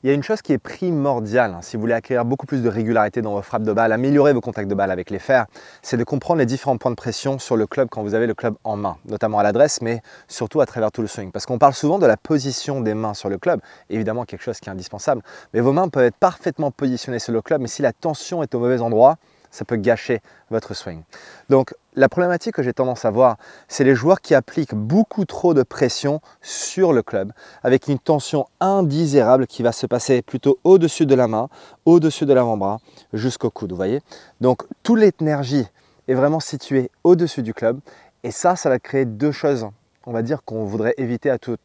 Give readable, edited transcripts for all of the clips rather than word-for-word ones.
Il y a une chose qui est primordiale si vous voulez acquérir beaucoup plus de régularité dans vos frappes de balle, améliorer vos contacts de balle avec les fers, c'est de comprendre les différents points de pression sur le club quand vous avez le club en main, notamment à l'adresse, mais surtout à travers tout le swing. Parce qu'on parle souvent de la position des mains sur le club, évidemment quelque chose qui est indispensable, mais vos mains peuvent être parfaitement positionnées sur le club, mais si la tension est au mauvais endroit, ça peut gâcher votre swing. Donc la problématique que j'ai tendance à voir, c'est les joueurs qui appliquent beaucoup trop de pression sur le club avec une tension indésirable qui va se passer plutôt au-dessus de la main, au-dessus de l'avant-bras, jusqu'au coude, vous voyez. Donc toute l'énergie est vraiment située au-dessus du club et ça va créer deux choses. On va dire qu'on voudrait éviter à tout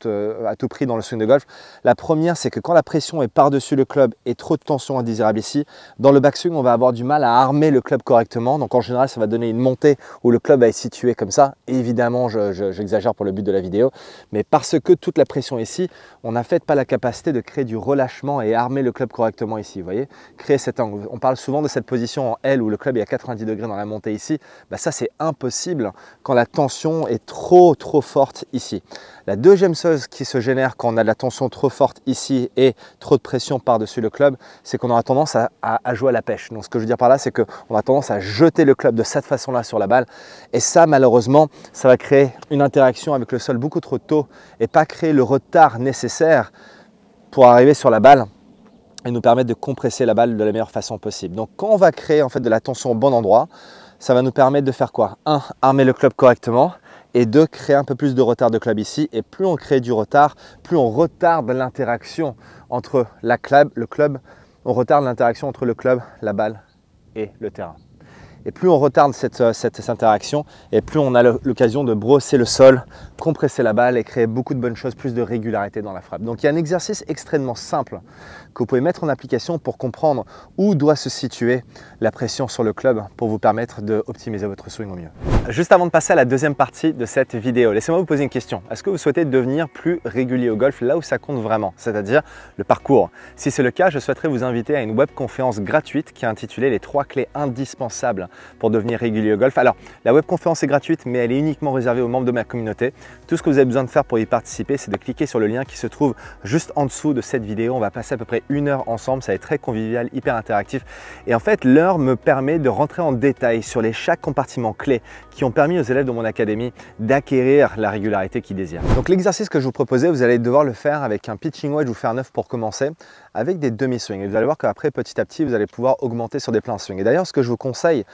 prix dans le swing de golf. La première, c'est que quand la pression est par-dessus le club et trop de tension indésirable ici, dans le backswing, on va avoir du mal à armer le club correctement. Donc en général, ça va donner une montée où le club va être situé comme ça. Et évidemment, j'exagère pour le but de la vidéo, mais parce que toute la pression est ici, on n'a fait pas la capacité de créer du relâchement et armer le club correctement ici. Vous voyez, créer cet angle. On parle souvent de cette position en L où le club est à 90 degrés dans la montée ici. Ça, c'est impossible quand la tension est trop forte ici. La deuxième chose qui se génère quand on a de la tension trop forte ici et trop de pression par-dessus le club, c'est qu'on aura tendance à jouer à la pêche. Donc ce que je veux dire par là, c'est qu'on a tendance à jeter le club de cette façon-là sur la balle. Et ça, malheureusement, ça va créer une interaction avec le sol beaucoup trop tôt et pas créer le retard nécessaire pour arriver sur la balle et nous permettre de compresser la balle de la meilleure façon possible. Donc quand on va créer en fait de la tension au bon endroit, ça va nous permettre de faire quoi? 1. Armer le club correctement. Et 2. Créer un peu plus de retard de club ici. Et plus on crée du retard, plus on retarde l'interaction entre le club, on retarde l'interaction entre le club, la balle et le terrain. Et plus on retarde cette interaction, et plus on a l'occasion de brosser le sol, compresser la balle et créer beaucoup de bonnes choses, plus de régularité dans la frappe. Donc il y a un exercice extrêmement simple que vous pouvez mettre en application pour comprendre où doit se situer la pression sur le club pour vous permettre d'optimiser votre swing au mieux. Juste avant de passer à la deuxième partie de cette vidéo, laissez-moi vous poser une question. Est-ce que vous souhaitez devenir plus régulier au golf là où ça compte vraiment, c'est-à-dire le parcours? Si c'est le cas, je souhaiterais vous inviter à une webconférence gratuite qui est intitulée « Les 3 clés indispensables pour devenir régulier au golf ». Alors, la webconférence est gratuite, mais elle est uniquement réservée aux membres de ma communauté. Tout ce que vous avez besoin de faire pour y participer, c'est de cliquer sur le lien qui se trouve juste en dessous de cette vidéo. On va passer à peu près 1 heure ensemble, ça va être très convivial, hyper interactif. Et en fait, l'heure me permet de rentrer en détail sur chaque compartiment clé qui ont permis aux élèves de mon académie d'acquérir la régularité qu'ils désirent. Donc l'exercice que je vous proposais, vous allez devoir le faire avec un pitching wedge ou fer neuf pour commencer, avec des demi-swings. Et vous allez voir qu'après, petit à petit, vous allez pouvoir augmenter sur des pleins swings. Et d'ailleurs, ce que je vous conseille,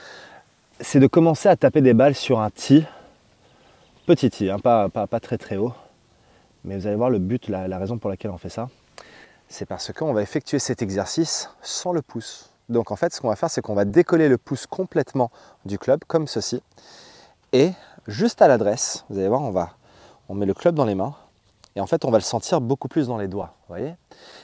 c'est de commencer à taper des balles sur un tee, petit tee, pas très haut. Mais vous allez voir le but, la raison pour laquelle on fait ça, c'est parce qu'on va effectuer cet exercice sans le pouce. Donc en fait, ce qu'on va faire, c'est qu'on va décoller le pouce complètement du club, comme ceci. Et juste à l'adresse, vous allez voir, on met le club dans les mains. Et en fait, on va le sentir beaucoup plus dans les doigts, vous voyez.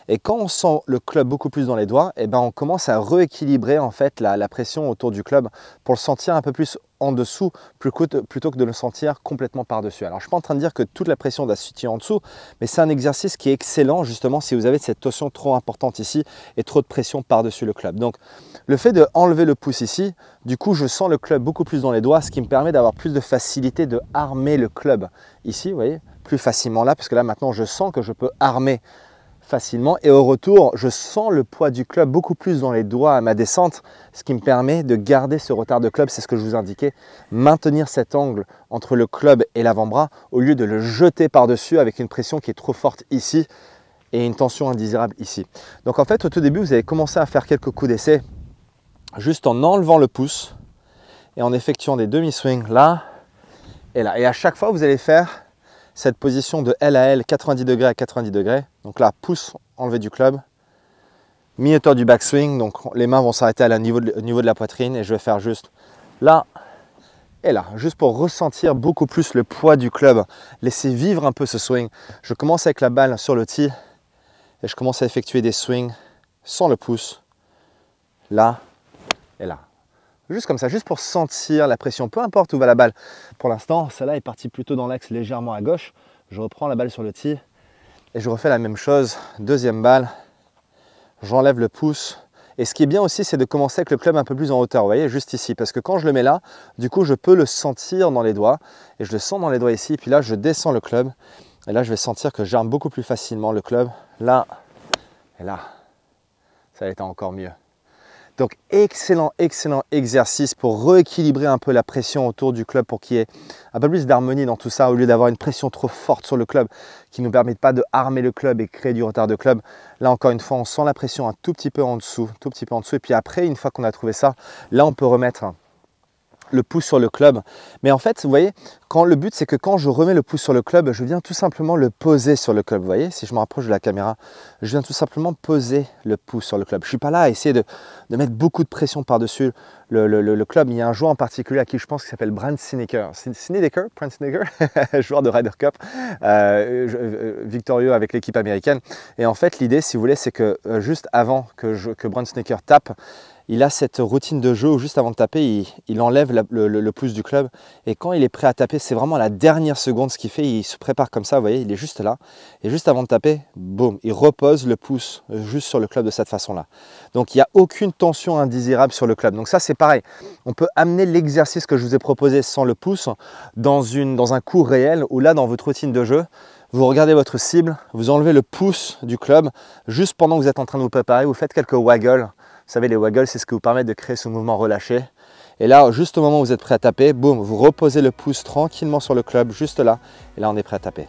Et quand on sent le club beaucoup plus dans les doigts, on commence à rééquilibrer en fait la pression autour du club pour le sentir un peu plus en dessous plutôt que de le sentir complètement par-dessus. Alors, je ne suis pas en train de dire que toute la pression doit se situer en dessous, mais c'est un exercice qui est excellent justement si vous avez cette tension trop importante ici et trop de pression par-dessus le club. Donc, le fait de enlever le pouce ici, du coup, je sens le club beaucoup plus dans les doigts, ce qui me permet d'avoir plus de facilité de armer le club ici, vous voyez, plus facilement là, parce que là maintenant, je sens que je peux armer facilement et au retour je sens le poids du club beaucoup plus dans les doigts à ma descente, ce qui me permet de garder ce retard de club, c'est ce que je vous indiquais, maintenir cet angle entre le club et l'avant-bras au lieu de le jeter par-dessus avec une pression qui est trop forte ici et une tension indésirable ici. Donc en fait au tout début vous allez commencer à faire quelques coups d'essai juste en enlevant le pouce et en effectuant des demi-swings là et là, et à chaque fois vous allez faire cette position de L à L, 90 degrés à 90 degrés. Donc là, pouce enlevé du club, mi-hauteur du backswing. Donc les mains vont s'arrêter au niveau de la poitrine et je vais faire juste là et là, juste pour ressentir beaucoup plus le poids du club. Laissez vivre un peu ce swing. Je commence avec la balle sur le tee et je commence à effectuer des swings sans le pouce, là et là. Juste comme ça, juste pour sentir la pression, peu importe où va la balle. Pour l'instant, celle-là est partie plutôt dans l'axe légèrement à gauche. Je reprends la balle sur le tee et je refais la même chose. Deuxième balle, j'enlève le pouce. Et ce qui est bien aussi, c'est de commencer avec le club un peu plus en hauteur, vous voyez, juste ici. Parce que quand je le mets là, du coup, je peux le sentir dans les doigts. Et je le sens dans les doigts ici. Puis là, je descends le club. Et là, je vais sentir que j'arme beaucoup plus facilement le club. Là Et là, ça a été encore mieux. Donc excellent, excellent exercice pour rééquilibrer un peu la pression autour du club pour qu'il y ait un peu plus d'harmonie dans tout ça, au lieu d'avoir une pression trop forte sur le club qui ne nous permet pas de armer le club et créer du retard de club. Là encore une fois, on sent la pression un tout petit peu en dessous, et puis après, une fois qu'on a trouvé ça, là on peut remettre le pouce sur le club. Mais en fait, vous voyez, le but c'est que quand je remets le pouce sur le club, je viens tout simplement le poser sur le club. Vous voyez, si je me rapproche de la caméra, je viens tout simplement poser le pouce sur le club. Je ne suis pas là à essayer de mettre beaucoup de pression par-dessus le club. Il y a un joueur en particulier à qui je pense qui s'appelle Brandt Snedeker, joueur de Ryder Cup, victorieux avec l'équipe américaine. Et en fait, l'idée, si vous voulez, c'est que juste avant que Brandt Snedeker tape, il a cette routine de jeu où juste avant de taper, il enlève le pouce du club. Et quand il est prêt à taper, c'est vraiment à la dernière seconde ce qu'il fait. Il se prépare comme ça, vous voyez, il est juste là. Et juste avant de taper, boum, il repose le pouce juste sur le club de cette façon-là. Donc il n'y a aucune tension indésirable sur le club. Donc ça, c'est pareil. On peut amener l'exercice que je vous ai proposé sans le pouce dans un coup réel où là, dans votre routine de jeu, vous regardez votre cible, vous enlevez le pouce du club. Juste pendant que vous êtes en train de vous préparer, vous faites quelques waggles. Vous savez, les waggles, c'est ce qui vous permet de créer ce mouvement relâché. Et là, juste au moment où vous êtes prêt à taper, boum, vous reposez le pouce tranquillement sur le club, juste là. Et là, on est prêt à taper.